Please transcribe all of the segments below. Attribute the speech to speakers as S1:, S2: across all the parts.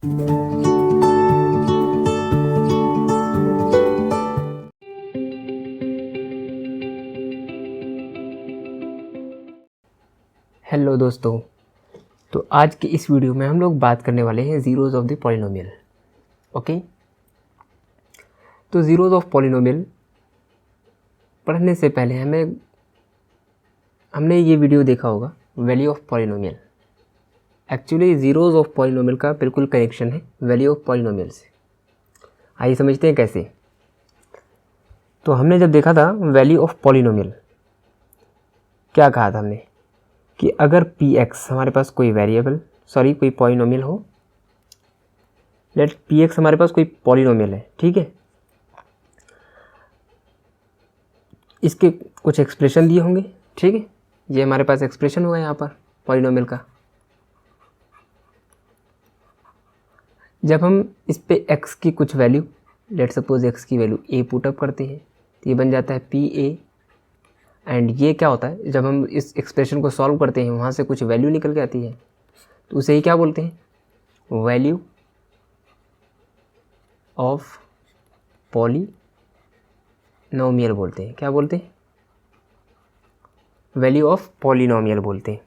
S1: Hello दोस्तों, तो आज की इस वीडियो में हम लोग बात करने वाले हैं zeros of the polynomial. Okay, तो ज़ीरोज़ ऑफ पॉलिनोमियल पढ़ने से पहले हमने ये वीडियो देखा होगा value of polynomial. Actually zeros of polynomial का बिल्कुल कनेक्शन है वैल्यू ऑफ पॉलिनोमियल से। आइए समझते हैं कैसे। तो हमने जब देखा था वैल्यू ऑफ पॉलिनोमियल, क्या कहा था हमने कि अगर पी एक्स हमारे पास कोई कोई पॉलिनोमियल हो, लेट पी एक्स हमारे पास कोई पॉलिनोमियल है, ठीक है। इसके कुछ एक्सप्रेशन दिए होंगे, ठीक है। ये हमारे पास एक्सप्रेशन होगा यहाँ पर पॉलिनोमियल का। जब हम इस पे x की कुछ वैल्यू, लेट सपोज x की वैल्यू a पुटअप करते हैं तो ये बन जाता है पी ए। एंड ये क्या होता है, जब हम इस एक्सप्रेशन को सॉल्व करते हैं वहाँ से कुछ वैल्यू निकल के आती है तो उसे ही क्या बोलते हैं, वैल्यू ऑफ पॉलिनोमियल बोलते हैं। क्या बोलते हैं, वैल्यू ऑफ पॉलिनोमियल बोलते हैं।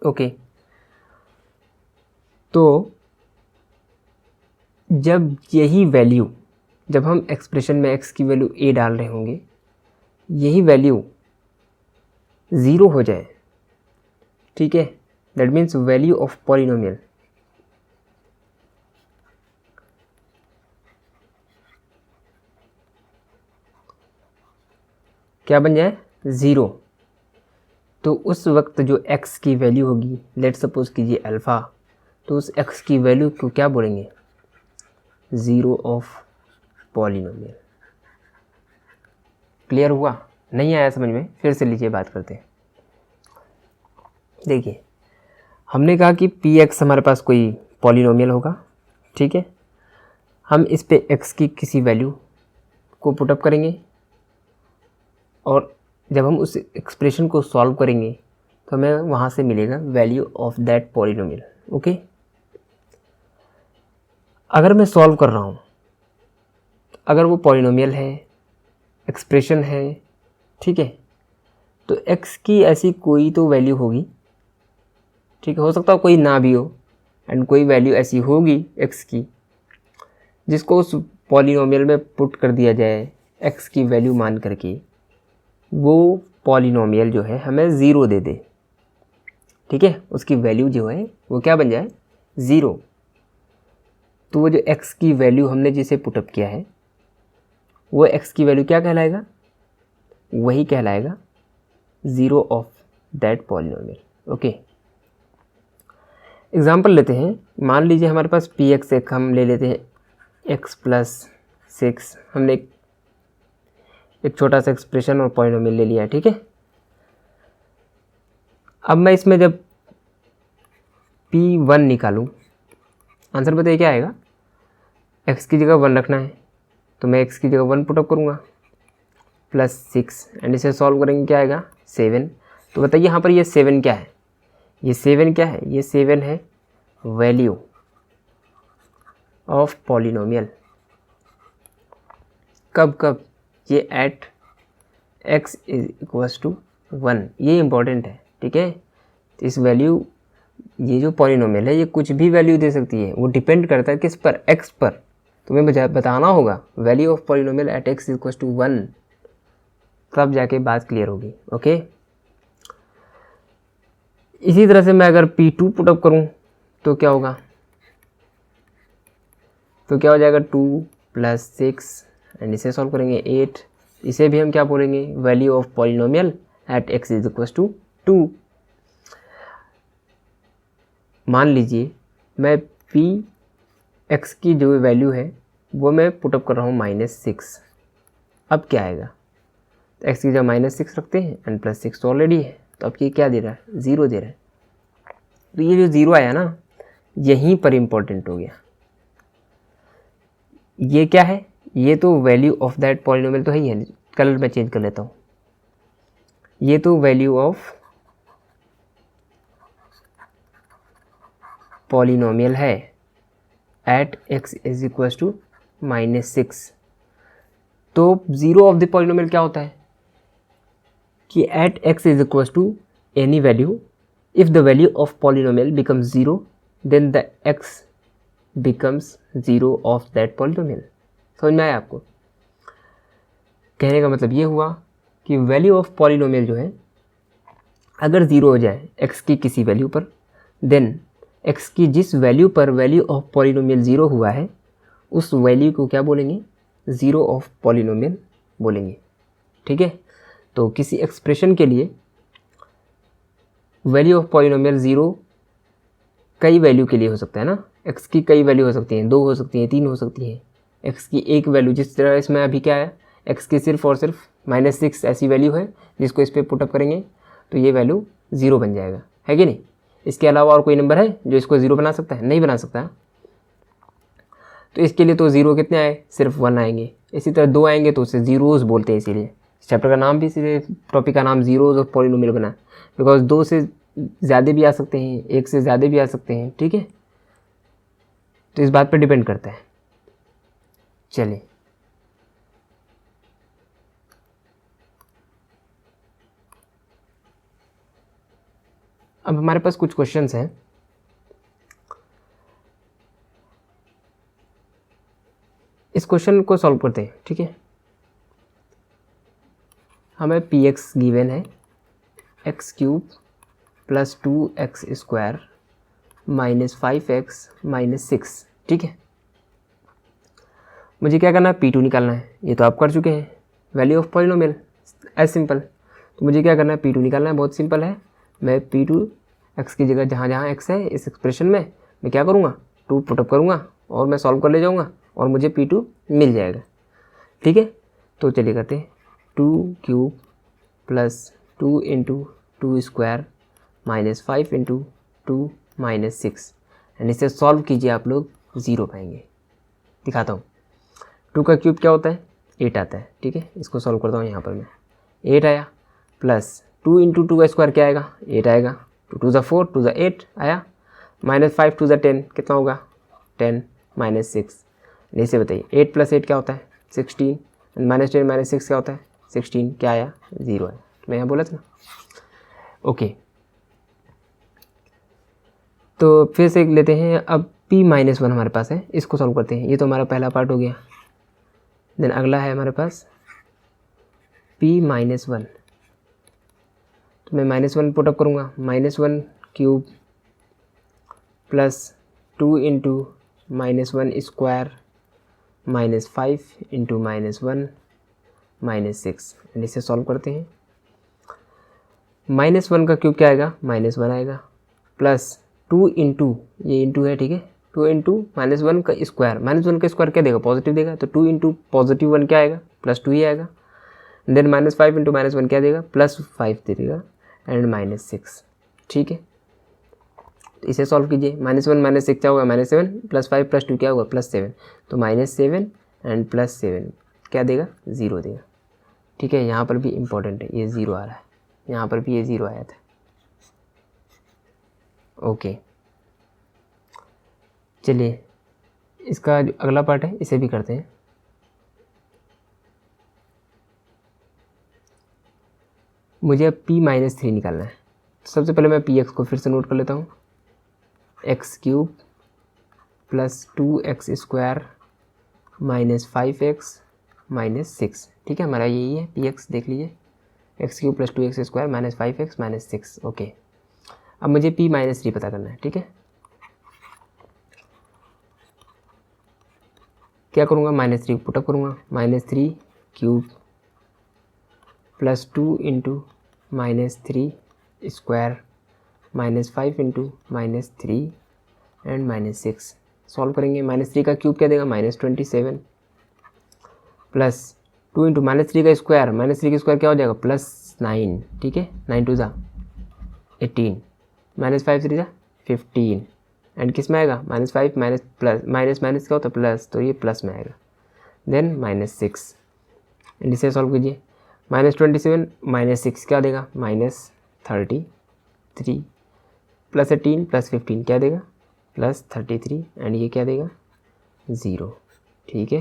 S1: ओके, तो जब यही वैल्यू, जब हम एक्सप्रेशन में x की वैल्यू a डाल रहे होंगे, यही वैल्यू ज़ीरो हो जाए, ठीक है, that means value of polynomial क्या बन जाए, ज़ीरो। तो उस वक्त जो x की वैल्यू होगी, लेट सपोज कीजिए अल्फ़ा, तो उस x की वैल्यू को क्या बोलेंगे, ज़ीरो ऑफ पॉलिनोमियल। क्लियर हुआ? नहीं आया समझ में? फिर से लीजिए, बात करते हैं। देखिए, हमने कहा कि पी एक्स हमारे पास कोई पॉलिनोमियल होगा, ठीक है। हम इस पे x की किसी वैल्यू को पुटअप करेंगे और जब हम उस एक्सप्रेशन को सॉल्व करेंगे तो हमें वहाँ से मिलेगा value of that polynomial. Okay, अगर मैं सॉल्व कर रहा हूँ, अगर वो पॉलिनोमियल है, एक्सप्रेशन है, ठीक है, तो x की ऐसी कोई तो वैल्यू होगी, ठीक है। हो सकता है कोई ना भी हो, एंड कोई वैल्यू ऐसी होगी x की जिसको उस पॉलिनोमियल में पुट कर दिया जाए x की वैल्यू मान करके, वो पॉलिनोमियल जो है हमें ज़ीरो दे दे, ठीक है। उसकी वैल्यू जो है वो क्या बन जाए, ज़ीरो। तो वो जो x की वैल्यू हमने जिसे पुटअप किया है, वो x की वैल्यू क्या कहलाएगा, वही कहलाएगा zero of that polynomial. Okay, example लेते हैं। मान लीजिए हमारे पास पी एक्स एक हम ले लेते हैं x प्लस 6। हमने एक छोटा सा एक्सप्रेशन और पॉलिनोमियल ले लिया है, ठीक है। अब मैं इसमें जब P1 निकालूं, आंसर बताइए क्या आएगा। x की जगह 1 रखना है तो मैं x की जगह 1 पुटअप करूँगा प्लस 6, एंड इसे सॉल्व करेंगे, क्या आएगा, 7। तो बताइए यहाँ पर ये 7 क्या है, ये 7 क्या है, ये 7 है वैल्यू ऑफ पॉलिनोमियल। कब कब, ये at x is equals to 1। ये इम्पॉर्टेंट है, ठीक है। इस वैल्यू, ये जो पॉलिनोमियल है ये कुछ भी वैल्यू दे सकती है, वो डिपेंड करता है किस पर, x पर। तुम्हें बताना होगा value of polynomial at x equals to 1, तब जाके बात क्लियर होगी। ओके, इसी तरह से मैं अगर P2 पुटअप करूं तो क्या होगा, तो क्या हो जाएगा 2 प्लस 6, एंड इसे सॉल्व करेंगे 8। इसे भी हम क्या बोलेंगे, value of polynomial at x is equals to 2। मान लीजिए मैं पी एक्स की जो वैल्यू है वो मैं पुटअप कर रहा हूँ -6। अब क्या आएगा, तो एक्स की जगह -6 रखते हैं एंड प्लस 6 तो ऑलरेडी है, तो अब ये क्या दे रहा है, ज़ीरो दे रहा है। तो ये जो ज़ीरो आया ना, यहीं पर इम्पोर्टेंट हो गया। ये क्या है, ये तो वैल्यू ऑफ दैट पॉलिनोमियल तो है ही है। कलर मैं चेंज कर लेता हूँ, ये तो वैल्यू ऑफ पॉलिनोमियल है, at x is equal to -6। तो ज़ीरो ऑफ द पॉलिनोमियल क्या होता है कि at x is equal to any value, if the value of polynomial becomes zero then the x becomes zero of that polynomial. समझ में आया आपको? कहने का मतलब ये हुआ कि वैल्यू ऑफ पॉलिनोमियल जो है अगर ज़ीरो हो जाए एक्स की किसी वैल्यू पर, देन एक्स की जिस वैल्यू पर वैल्यू ऑफ पॉलिनोमियल ज़ीरो हुआ है उस वैल्यू को क्या बोलेंगे? ज़ीरो ऑफ पॉलिनोमियल बोलेंगे। ठीक है, तो किसी एक्सप्रेशन के लिए वैल्यू ऑफ पॉलिनोमियल ज़ीरो कई वैल्यू के लिए हो सकता है ना। एक्स की कई वैल्यू हो सकती हैं, 2 हो सकती हैं, 3 हो सकती हैं। एक्स की एक वैल्यू, जिस तरह इसमें अभी क्या है, एक्स की सिर्फ और सिर्फ -6 ऐसी वैल्यू है जिसको इस पर पुटअप करेंगे तो ये वैल्यू ज़ीरो बन जाएगा, है कि नहीं? इसके अलावा और कोई नंबर है जो इसको ज़ीरो बना सकता है? नहीं बना सकता। तो इसके लिए तो ज़ीरो कितने आए? सिर्फ 1 आएंगे। इसी तरह 2 आएंगे तो उसे ज़ीरोज़ बोलते हैं, इसीलिए चैप्टर का नाम भी, इसीलिए टॉपिक का नाम ज़ीरोज़ ऑफ पॉलिनोमियल बना, बिकॉज 2 से ज़्यादा भी आ सकते हैं, 1 से ज़्यादा भी आ सकते हैं। ठीक है, तो इस बात पर डिपेंड करता है। चलिए, अब हमारे पास कुछ क्वेश्चंस हैं। इस क्वेश्चन को सॉल्व करते हैं। ठीक है, हमें पी एक्स गिवन है x³ + 2x² -5x -6। ठीक है, मुझे क्या करना है? P2 निकालना है। ये तो आप कर चुके हैं, value of polynomial, as simple. तो मुझे क्या करना है? P2 निकालना है। बहुत सिंपल है, मैं P2 x की जगह जहाँ जहाँ x है इस एक्सप्रेशन में मैं क्या करूँगा? 2 पुटअप करूँगा और मैं सॉल्व कर ले जाऊँगा और मुझे P2 मिल जाएगा। ठीक है, तो चलिए करते हैं। 2³ + 2 × 2² -5 × 2 -6, एंड इसे सॉल्व कीजिए, आप लोग ज़ीरो पाएंगे। दिखाता हूँ। 2 का क्यूब क्या होता है? 8 आता है। ठीक है, इसको सॉल्व करता हूँ। यहाँ पर मैं 8 आया, प्लस 2 × 2 का स्क्वायर क्या आएगा? 8 आएगा। 2 × 2 = 4, 2 × 8 आया, -5 2 × 10 कितना होगा? 10 -6। इसे बताइए 8 + 8 क्या होता है? 16, -10 -6 क्या होता है? 16। क्या आया? 0 आया। मैं यहाँ बोला था ना। ओके, तो फिर से लेते हैं। अब P-1 हमारे पास है, इसको सॉल्व करते हैं। ये तो हमारा पहला पार्ट हो गया। देन अगला है हमारे पास P-1, तो मैं -1 पुटअप करूँगा। -1³ + 2 × -1² -5 × -1 -6, इसे सॉल्व करते हैं। -1 का क्यूब क्या आएगा? -1 आएगा, प्लस 2 × ये इंटू है। ठीक है, 2 × -1 का स्क्वायर, -1 का स्क्वायर क्या देगा? पॉजिटिव देगा, तो 2 × +1 क्या आएगा? +2 ही आएगा। देन -5 × -1 क्या देगा? +5 दे देगा, एंड -6। ठीक है, तो इसे सॉल्व कीजिए। -1 -6 क्या होगा? -7 + 5 + 2 क्या होगा? +7। तो -7 एंड +7 क्या देगा? 0 देगा। ठीक है, यहाँ पर भी इम्पोर्टेंट है, ये 0 आ रहा है, यहाँ पर भी ये 0 आया था। ओके, चलिए इसका जो अगला पार्ट है इसे भी करते हैं। मुझे अब P-3 निकालना है। सबसे पहले मैं Px को फिर से नोट कर लेता हूँ। x³ + 2x² -5x -6। ठीक है, हमारा यही है Px, देख लीजिए। x³ + 2x² -5x -6। ओके, अब मुझे P-3 पता करना है। ठीक है, क्या करूँगा? -3 पुटअप करूँगा। -3³ + 2 × -3² -5 × -3 एंड -6 सॉल्व करेंगे। -3 का क्यूब क्या देगा? -27, प्लस 2 × -3 का स्क्वायर, -3 का स्क्वायर क्या हो जाएगा? +9। ठीक है, 9 2 = 18, -5 3 = 15, एंड किस में आएगा? -5 माइनस क्या होता है? प्लस, तो ये प्लस में आएगा। देन -6, एंड इसे सॉल्व कीजिए। -27 -6 क्या देगा? -33, +18 + 15 क्या देगा? +33, एंड ये क्या देगा? 0, ठीक है।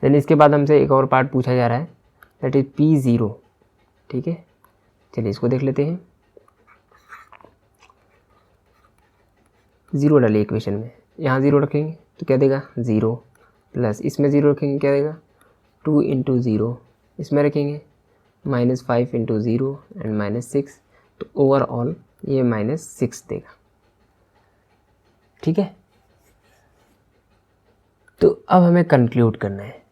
S1: देन इसके बाद हमसे एक और पार्ट पूछा जा रहा है, दैट इज P0, ठीक है। चलिए इसको देख लेते हैं। 0 डालिए इक्वेशन में, यहाँ 0 रखेंगे तो क्या देगा 0, प्लस इसमें 0 रखेंगे क्या देगा 2 इंटू 0, इसमें रखेंगे -5 इंटू 0 एंड -6, तो ओवरऑल ये -6 देगा, ठीक है। तो अब हमें कंक्लूड करना है,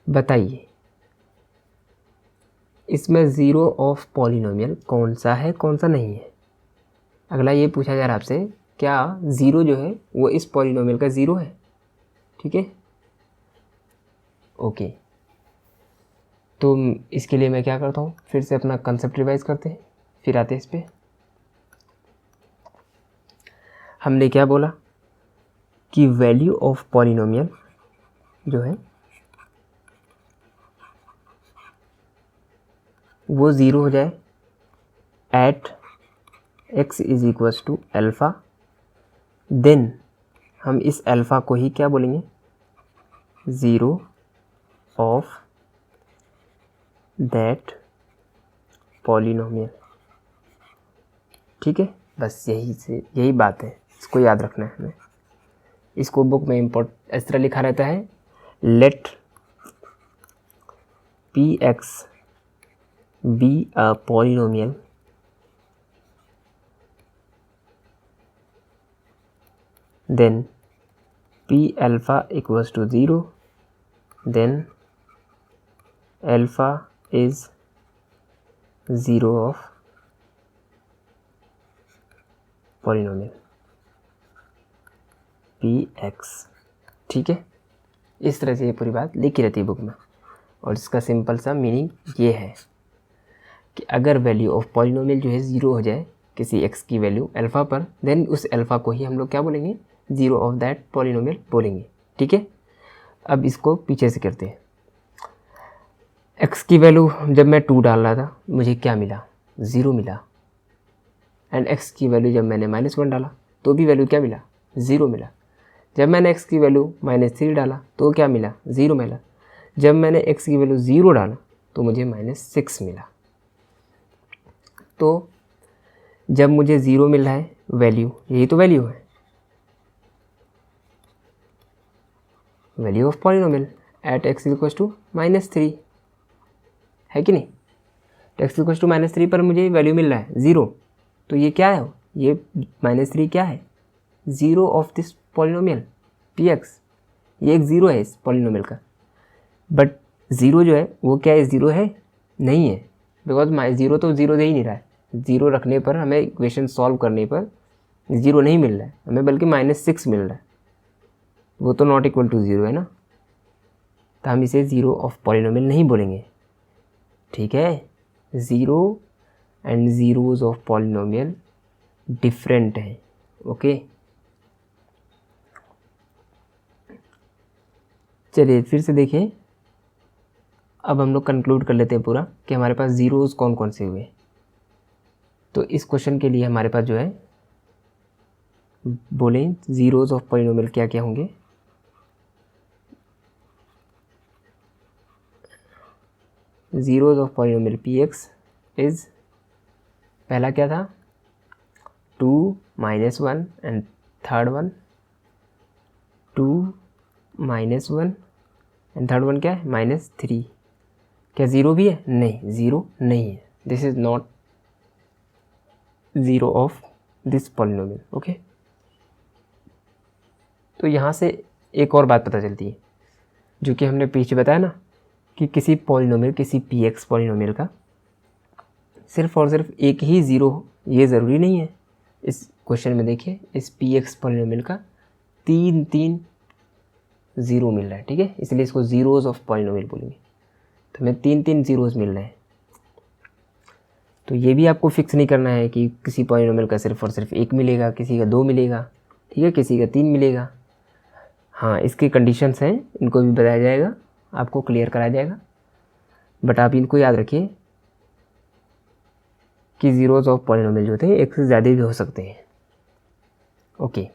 S1: बताइए इसमें ज़ीरो ऑफ पॉलिनोमियल कौन सा है कौन सा नहीं है। अगला ये पूछा जा रहा है आपसे, क्या 0 जो है वो इस पॉलिनोमियल का 0 है, ठीक है। ओके, तो इसके लिए मैं क्या करता हूँ, फिर से अपना कंसेप्ट रिवाइज करते हैं, फिर आते हैं इस पर। हमने क्या बोला कि वैल्यू ऑफ पॉलिनोमियल जो है वो 0 हो जाए at x is equals to alpha, then हम इस अल्फ़ा को ही क्या बोलेंगे 0 ऑफ दैट पॉलिनोमियल, ठीक है। बस यही बात है, इसको याद रखना है हमें। इसको बुक में इस तरह लिखा रहता है, late Px be a polynomial then P alpha equals to 0, then alpha is 0 of polynomial Px, ठीक है। इस तरह से ये पूरी बात लिखी रहती है बुक में, और इसका सिंपल सा मीनिंग ये है कि अगर वैल्यू ऑफ पॉलिनोमियल जो है 0 हो जाए किसी x की वैल्यू अल्फ़ा पर, देन उस अल्फ़ा को ही हम लोग क्या बोलेंगे 0 ऑफ दैट पॉलिनोमियल बोलेंगे, ठीक है। अब इसको पीछे से करते हैं। x की वैल्यू जब मैं 2 डाल रहा था मुझे क्या मिला 0 मिला, एंड x की वैल्यू जब मैंने -1 डाला तो भी वैल्यू क्या मिला 0 मिला। जब मैंने x की वैल्यू -3 डाला तो क्या मिला 0 मिला। जब मैंने x की वैल्यू 0 डाला तो मुझे -6 मिला। तो जब मुझे 0 मिल रहा है वैल्यू, यही तो वैल्यू है, value of polynomial at x equals to -3, है कि नहीं। x इक्वल्स टू -3 पर मुझे वैल्यू मिल रहा है 0, तो ये क्या है, ये -3 क्या है 0 ऑफ दिस पॉलिनोमियल Px, ये एक 0 है इस पॉलिनोमियल का। बट 0 जो है वो क्या है 0 है नहीं है, बिकॉज 0 तो 0 दे ही नहीं रहा है। 0 रखने पर हमें इक्वेशन सॉल्व करने पर 0 नहीं मिल रहा है हमें, बल्कि -6 मिल रहा है, वो तो नॉट इक्वल टू 0 है ना। तो हम इसे 0 ऑफ पॉलिनोमियल नहीं बोलेंगे, ठीक है। 0 and zeros of polynomial different है, ओके। चलिए फिर से देखिए, अब हम लोग कंक्लूड कर लेते हैं पूरा कि हमारे पास ज़ीरोज़ कौन कौन से हुए। तो इस क्वेश्चन के लिए हमारे पास जो है बोलें ज़ीरोज़ ऑफ पॉलिनोमियल क्या क्या होंगे। Zeros of polynomial Px is, पहला क्या था 2 -1 and third one 2 -1 and third one क्या है -3। क्या 0 भी है, नहीं 0 नहीं है, this is not 0 of this polynomial, okay. तो यहाँ से एक और बात पता चलती है, जो कि हमने पीछे बताया ना कि किसी पॉलिनोमियल, किसी Px पॉलिनोमियल का सिर्फ और सिर्फ एक ही 0 ये ज़रूरी नहीं है। इस क्वेश्चन में देखिए, इस Px पॉलिनोमियल का 3 0 मिल रहा है, ठीक है, इसलिए इसको ज़ीरोज़ ऑफ पॉलिनोमियल बोलेंगे। तो हमें 3 ज़ीरोज़ मिल रहे हैं। तो ये भी आपको फिक्स नहीं करना है कि किसी पॉलिनोमियल का सिर्फ और सिर्फ 1 मिलेगा, किसी का 2 मिलेगा, ठीक है, किसी का 3 मिलेगा। हाँ, इसके कंडीशंस हैं, इनको भी बताया जाएगा, आपको क्लियर कराया जाएगा। बट आप इनको याद रखिए कि ज़ीरोज़ ऑफ पॉलिनोमियल जो थे एक से ज़्यादा भी हो सकते हैं, ओके।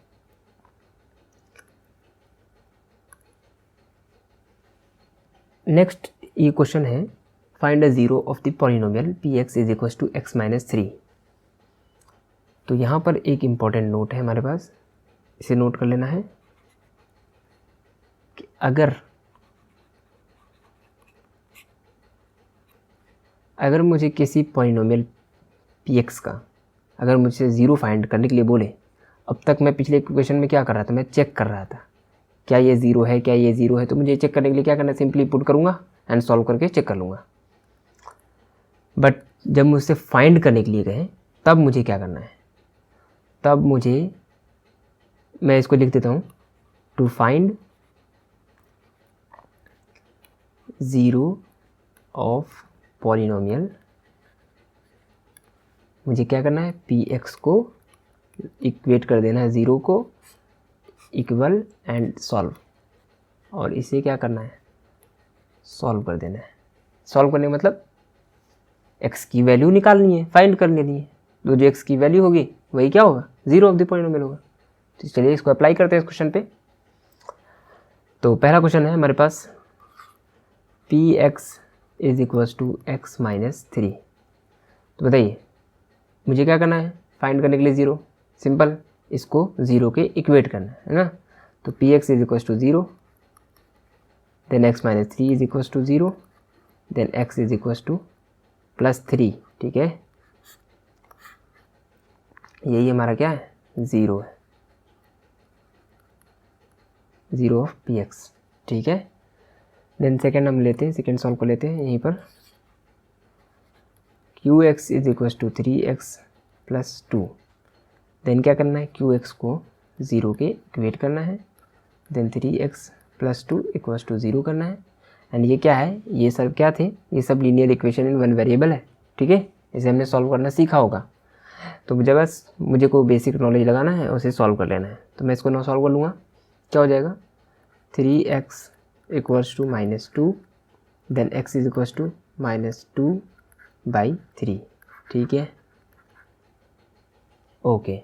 S1: नेक्स्ट ये क्वेश्चन है, find a zero of the polynomial P x is equal to x minus 3। तो यहाँ पर एक इम्पॉर्टेंट नोट है हमारे पास, इसे नोट कर लेना है कि अगर मुझे किसी पॉलिनोमियल पी एक्स का अगर मुझसे ज़ीरो फाइंड करने के लिए बोले, अब तक मैं पिछले क्वेश्चन में क्या कर रहा था, मैं चेक कर रहा था क्या ये ज़ीरो है, क्या ये ज़ीरो है। तो मुझे चेक करने के लिए क्या करना है, सिंपली पुट करूँगा एंड सॉल्व करके चेक कर लूँगा। बट जब मुझसे फाइंड करने के लिए कहें तब मुझे क्या करना है, तब मुझे, मैं इसको लिख देता हूँ, to find zero of polynomial, मुझे क्या करना है, पी एक्स को इक्वेट कर देना है ज़ीरो को, इक्वल एंड सॉल्व, और इसे क्या करना है, सॉल्व कर देना है। सॉल्व करने का मतलब एक्स की वैल्यू निकालनी है, फाइंड कर लेनी है। तो जो एक्स की वैल्यू होगी वही क्या होगा, ज़ीरो ऑफ द पॉलिनोमियल होगा। तो चलिए इसको अप्लाई करते हैं इस क्वेश्चन पे। तो पहला क्वेश्चन है हमारे पास, P x is equals to x minus 3। तो बताइए मुझे क्या करना है, फाइंड करने के लिए ज़ीरो, सिंपल, इसको ज़ीरो के इक्वेट करना है ना। तो P x is equals to zero, then x minus 3 is equals to zero, then x is equals to plus 3। ठीक है, यही हमारा क्या है, ज़ीरो है, ज़ीरो ऑफ पी एक्स। ठीक है, देन सेकेंड हम लेते हैं, सेकेंड सॉल्व को लेते हैं यहीं पर, Q x is equals to 3x plus 2। Then क्या करना है, क्यू एक्स को ज़ीरो के इक्वेट करना है, then 3x plus 2 equals to 0 करना है। एंड ये क्या है, ये सब क्या थे, ये सब linear equation in one variable है। ठीक है, इसे हमने सॉल्व करना सीखा होगा। तो मुझे बस मुझे को बेसिक नॉलेज लगाना है, उसे सॉल्व कर लेना है। तो मैं इसको ना सॉल्व कर लूँगा, क्या हो जाएगा, 3x equals to minus 2, then x is equals to minus 2/3। ठीक है, ओके।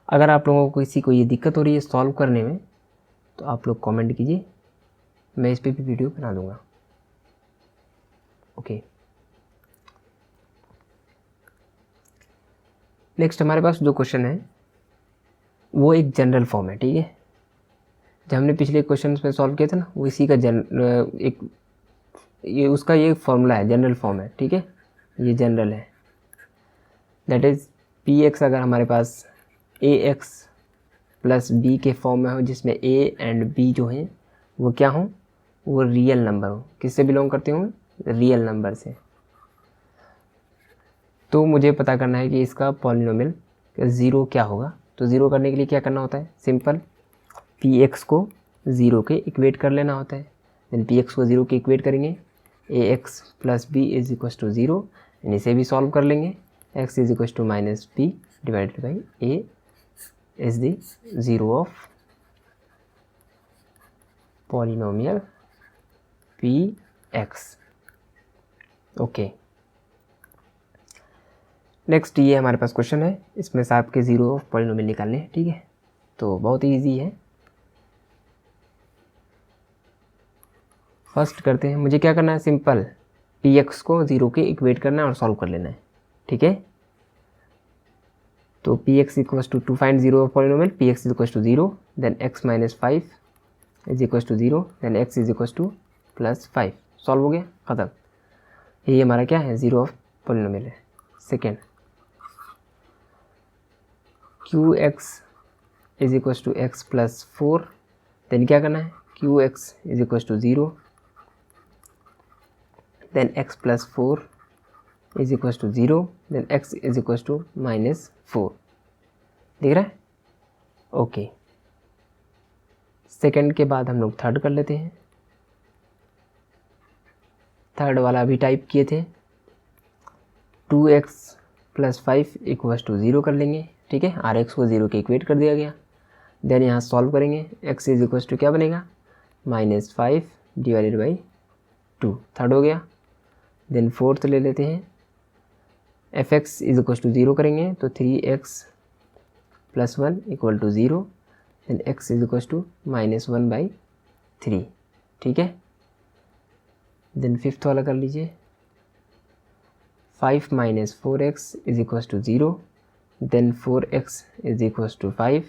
S1: अगर आप लोगों को किसी को ये दिक्कत हो रही है सॉल्व करने में, तो आप लोग कमेंट कीजिए, मैं इस पे भी वीडियो बना दूंगा। ओके, नेक्स्ट हमारे पास जो क्वेश्चन है वो एक जनरल फॉर्म है। ठीक है, जब हमने पिछले क्वेश्चन में सॉल्व किया था ना, वो इसी का ये उसका ये फॉर्मूला है, जनरल फॉर्म है। ठीक है, ये जनरल है, दैट इज़ पी एक्स अगर हमारे पास ए एक्स प्लस बी के फॉर्म में हो, जिसमें ए एंड बी जो हैं वो क्या हों, वो रियल नंबर हो। किससे बिलोंग करते हों, रियल नंबर से। तो मुझे पता करना है कि इसका पॉलिनोमियल ज़ीरो क्या होगा। तो ज़ीरो करने के लिए क्या करना होता है, सिंपल, पी एक्स को ज़ीरो के इक्वेट कर लेना होता है। देन पी एक्स को ज़ीरो के इक्वेट करेंगे, A X plus B is equal to zero, and इसे भी सॉल्व कर लेंगे, X is equal to minus B divided by A is the zero of polynomial P X. Okay, next ये हमारे पास question है, इसमें से आपके ज़ीरो ऑफ पॉलिनोमियल निकालने हैं। ठीक है, तो बहुत ही ईजी है। फर्स्ट करते हैं, मुझे क्या करना है, सिंपल, पी एक्स को ज़ीरो के इक्वेट करना है और सॉल्व कर लेना है। ठीक है, तो P x equals to find zero of polynomial, P x is equals to 0, then x minus 5 is equals to 0, then x is equals to plus 5। Solve हो गया, ख़त्म। ये हमारा क्या है, ज़ीरो ऑफ पॉलिनोमियल है। Second, Q x is equals to x plus 4, then क्या करना है, Q x is equals to 0, then x plus 4 is equals to 0, then x is equals to minus 4। दिख रहा है, ओके। सेकेंड के बाद हम लोग थर्ड कर लेते हैं। थर्ड वाला अभी टाइप किए थे, 2x प्लस 5 इक्वल्स टू 0 कर लेंगे। ठीक है, आर एक्स को 0 के इक्वेट कर दिया गया। देन यहाँ सॉल्व करेंगे, x इज इक्वल्स टू क्या बनेगा, माइनस 5 डिवाइडेड बाई 2। थर्ड हो गया। देन फोर्थ ले लेते हैं, F X is equals to 0 करेंगे तो 3x plus 1 equal to 0, then x is equals to minus 1/3। ठीक है, देन फिफ्थ वाला कर लीजिए, 5 minus 4x is equal to 0, then 4x is equal to 5,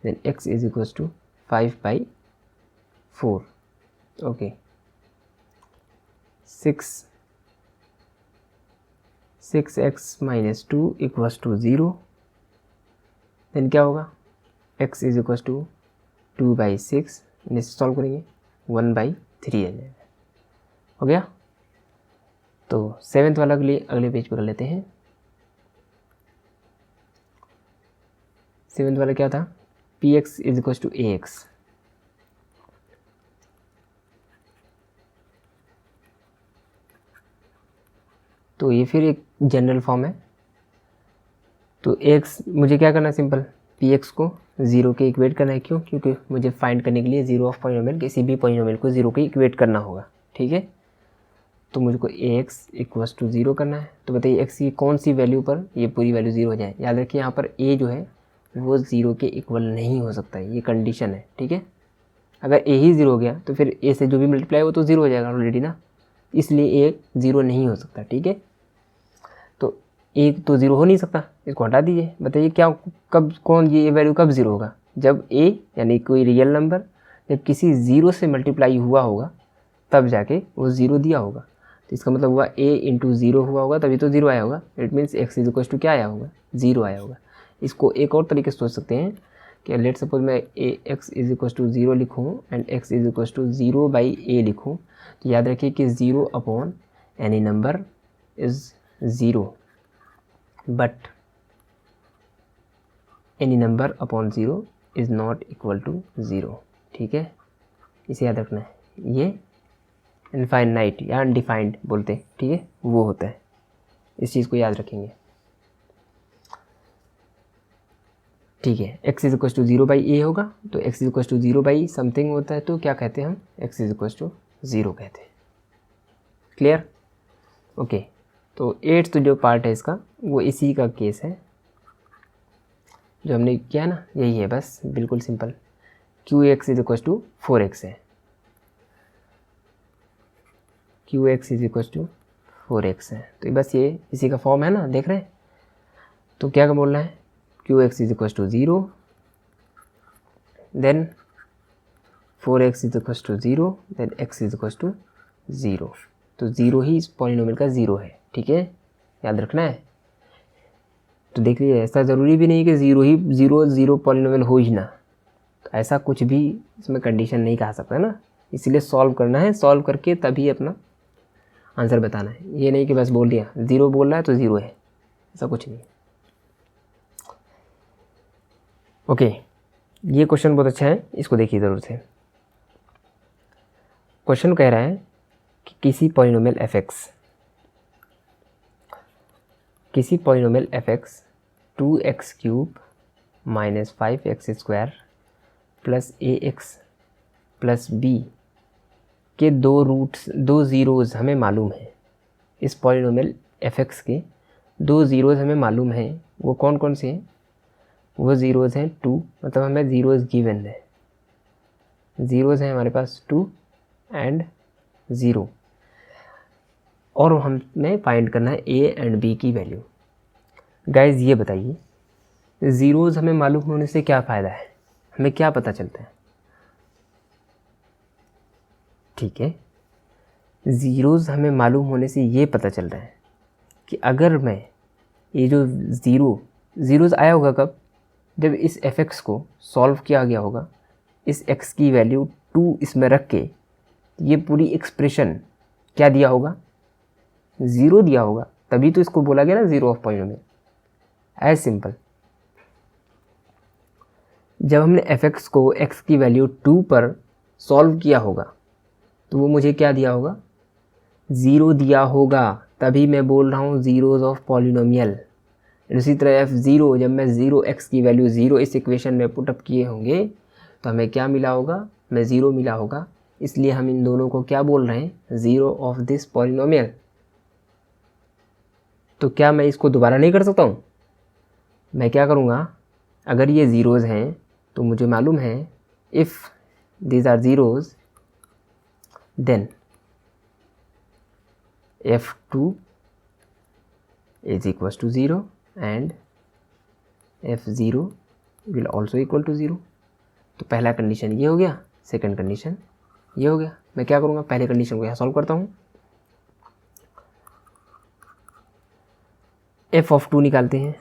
S1: then x is equal to 5/4. Okay, 6x minus 2 equals to 0, then क्या होगा, x is equal to 2/6, इन्हें solve करेंगे 1/3 आ जाएगा। हो गया। तो 7th वाला के लिए अगले पेज पर कर लेते हैं। 7th वाला क्या था, px is equal to ax। तो ये फिर एक जनरल फॉर्म है। तो x मुझे क्या करना है, सिंपल px को 0 के इक्वेट करना है। क्यों? क्योंकि मुझे फाइंड करने के लिए जीरो ऑफ पॉलिनोमियल, किसी भी पॉलिनोमियल को 0 के इक्वेट करना होगा। ठीक है, तो मुझको ax इक्वल्स टू 0 करना है। तो बताइए x की कौन सी वैल्यू पर ये पूरी वैल्यू 0 हो जाए। याद रखिए यहाँ पर a जो है वो 0 के इक्वल नहीं हो सकता है, ये कंडीशन है। ठीक है, अगर a ही 0 हो गया तो फिर a से जो भी मल्टीप्लाई हो तो 0 हो जाएगा ऑलरेडी ना, इसलिए a 0 नहीं हो सकता। ठीक है, तो a तो 0 हो नहीं सकता, इसको हटा दीजिए। बताइए क्या, कब, कौन, ये वैल्यू कब 0 होगा, जब a यानी कोई रियल नंबर जब किसी 0 से मल्टीप्लाई हुआ होगा तब जाके वो 0 दिया होगा। तो इसका मतलब हुआ a इंटू 0 हुआ होगा तभी तो 0 आया होगा। It means x is equal to क्या आया होगा, 0 आया होगा। इसको एक और तरीके से सोच सकते हैं कि लेट सपोज मैं x इज इक्वल टू 0 लिखूँ and x is equal to 0/a लिखूँ, तो याद रखिए कि 0 upon any number is 0, but any number upon 0 is not equal to 0। ठीक है, इसे याद रखना है। ये इनफाइनाइट या अनडिफाइंड बोलते हैं, ठीक है, वो होता है। इस चीज़ को याद रखेंगे। ठीक है, x is equal to 0/a होगा, तो x is equal to 0 something होता है, तो क्या कहते हैं हम, x इज इक्वल टू 0 कहते हैं। क्लियर? ओके, तो 8th जो पार्ट है इसका वो इसी का केस है जो हमने किया ना, यही है बस, बिल्कुल simple. qx is equal to 4x है, qx is equal to 4x है, तो बस ये इसी का फॉर्म है ना, देख रहे हैं। तो क्या बोलना है, qx is equal to 0, then 4x is equal to 0, then x is equal to 0। तो 0 ही इस पॉलिनोमियल का 0 है। ठीक है, याद रखना है। तो देखिए, ऐसा ज़रूरी भी नहीं कि 0 ही 0 पॉलिनोमियल हो ही ना, तो ऐसा कुछ भी इसमें कंडीशन नहीं कहा सकता ना, इसलिए सॉल्व करना है, सॉल्व करके तभी अपना आंसर बताना है। ये नहीं कि बस बोल दिया 0 बोल रहा है तो 0 है, ऐसा कुछ नहीं। ओके, ये क्वेश्चन बहुत अच्छा है, इसको देखिए ज़रूर से। क्वेश्चन कह रहा है कि किसी polynomial f(x) 2x³ minus 5x² plus ax plus b के दो ज़ीरोज़ हमें मालूम है। इस पॉलिनोमियल f(x) के 2 ज़ीरोज़ हमें मालूम हैं। वो कौन कौन से हैं? वो ज़ीरोज़ हैं 2, मतलब हमें ज़ीरोज़ गिवन है, ज़ीरोज़ हैं हमारे पास 2 एंड 0, और हमें फाइंड करना है a एंड b की वैल्यू। गाइज ये बताइए, ज़ीरोज़ हमें मालूम होने से क्या फ़ायदा है, हमें क्या पता चलता है? ठीक है, ज़ीरोज़ हमें मालूम होने से ये पता चल रहा है कि अगर मैं ये जो ज़ीरोज़ आया होगा कब, जब इस f(x) को सॉल्व किया गया होगा, इस x की वैल्यू 2 इसमें रख के ये पूरी एक्सप्रेशन क्या दिया होगा, 0 दिया होगा, तभी तो इसको बोला गया ना 0 ऑफ पॉलिनोमियल। एज सिंपल, जब हमने f(x) को x की वैल्यू 2 पर सॉल्व किया होगा तो वो मुझे क्या दिया होगा, 0 दिया होगा, तभी मैं बोल रहा हूँ ज़ीरोज़ ऑफ पॉलिनोमियल। इसी तरह f0, जब मैं 0x की वैल्यू 0 इस इक्वेशन में पुटअप किए होंगे तो हमें क्या मिला होगा, हमें 0 मिला होगा, इसलिए हम इन दोनों को क्या बोल रहे हैं, 0 ऑफ दिस पॉलिनोमियल। तो क्या मैं इसको दोबारा नहीं कर सकता हूँ? मैं क्या करूँगा, अगर ये ज़ीरोज़ हैं तो मुझे मालूम है if these are zeros then F2 is equals to 0 and F0 will also equal to 0। तो पहला कंडीशन ये हो गया, सेकंड कंडीशन ये हो गया। मैं क्या करूँगा, पहले कंडीशन को यहाँ सॉल्व करता हूँ। F(2) निकालते हैं,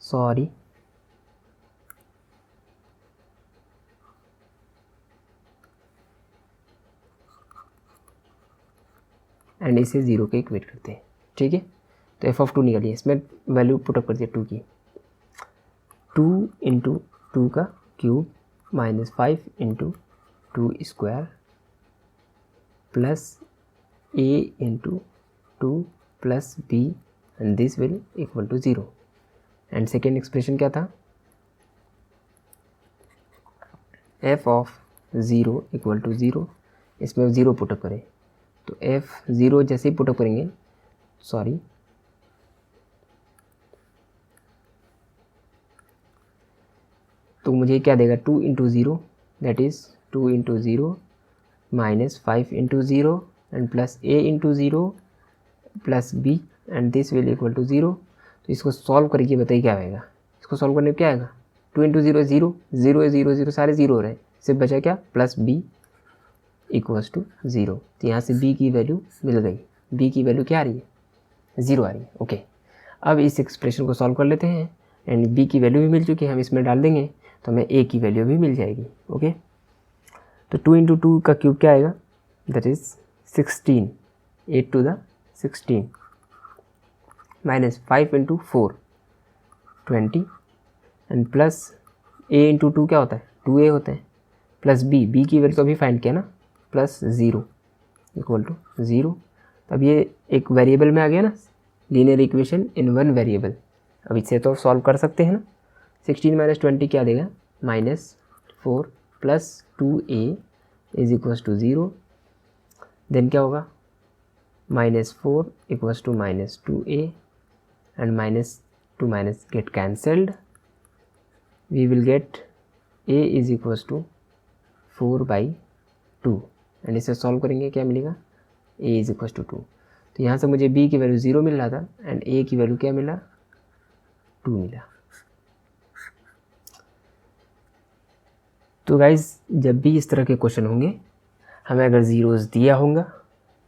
S1: सॉरी एंड इसे 0 के इक्वेट करते हैं, ठीक है। तो F(2) निकालिए, इसमें वैल्यू पुटअप कर दिया 2 की। 2 इंटू 2 का cube minus 5 into 2 square plus a into 2 plus b and this will equal to 0। And second expression क्या था, f(0) इक्वल टू 0, इसमें 0 पुटअप करें। तो F0 जैसे ही पुटअप करेंगे, सॉरी तो मुझे क्या देगा, 2 into 0 that is 2 into 0 minus 5 into 0 and plus a into 0 plus b and this will equal to 0। तो इसको सॉल्व करके बताइए क्या आएगा। इसको सॉल्व करने में क्या आएगा, 2 इंटू 0 0 0 0 0 सारे 0 हो रहे हैं, सिर्फ बचा क्या, प्लस b इक्वल्स टू 0। तो यहाँ से b की वैल्यू मिल गई। b की वैल्यू क्या आ रही है, 0 आ रही है। ओके, अब इस एक्सप्रेशन को सॉल्व कर लेते हैं एंड b की वैल्यू भी मिल चुकी है, हम इसमें डाल देंगे तो हमें a की वैल्यू भी मिल जाएगी। ओके, तो 2 इंटू 2 का क्यूब क्या आएगा, that is 16, 8 to the 16 minus 5 into 4 20 and plus a into 2 क्या होता है, 2a होता है, प्लस b की वैल्यू तो अभी फाइंड किया ना, प्लस 0 इक्वल टू 0। अब ये एक वेरिएबल में आ गया ना, linear equation in one variable. अब इससे तो सॉल्व कर सकते हैं ना। 16 माइनस 20 क्या देगा, minus 4 plus 2a is equals to 0। Then क्या होगा, minus 4 equals to minus 2a and minus to minus get cancelled, we will get a is equals to 4/2 and इसे सॉल्व करेंगे क्या मिलेगा, a इज इक्वल्स टू 2। तो यहाँ से मुझे b की वैल्यू 0 मिल रहा था एंड a की वैल्यू क्या मिला, 2 मिला। तो गाइज़ जब भी इस तरह के क्वेश्चन होंगे, हमें अगर ज़ीरोज़ दिया होगा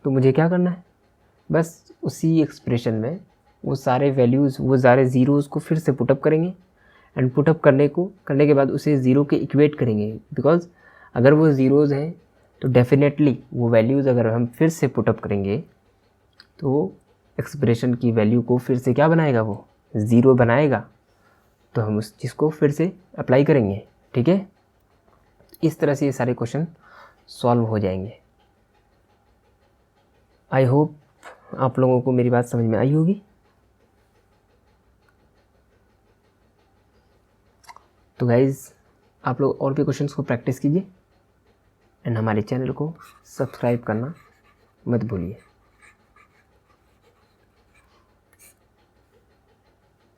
S1: तो मुझे क्या करना है, बस उसी एक्सप्रेशन में वो सारे वैल्यूज़, वो सारे ज़ीरोज़ को फिर से पुटअप करेंगे एंड पुटअप करने के बाद उसे 0 के इक्वेट करेंगे। बिकॉज अगर वो ज़ीरोज़ हैं तो डेफिनेटली वो वैल्यूज़ अगर हम फिर से पुटअप करेंगे तो एक्सप्रेशन की वैल्यू को फिर से क्या बनाएगा, वो 0 बनाएगा। तो हम उस चीज़ को फिर से अप्लाई करेंगे, ठीक है। इस तरह से ये सारे क्वेश्चन सॉल्व हो जाएंगे। आई होप आप लोगों को मेरी बात समझ में आई होगी। तो गाइज़ आप लोग और भी क्वेश्चंस को प्रैक्टिस कीजिए एंड हमारे चैनल को सब्सक्राइब करना मत भूलिए।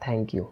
S1: Thank you.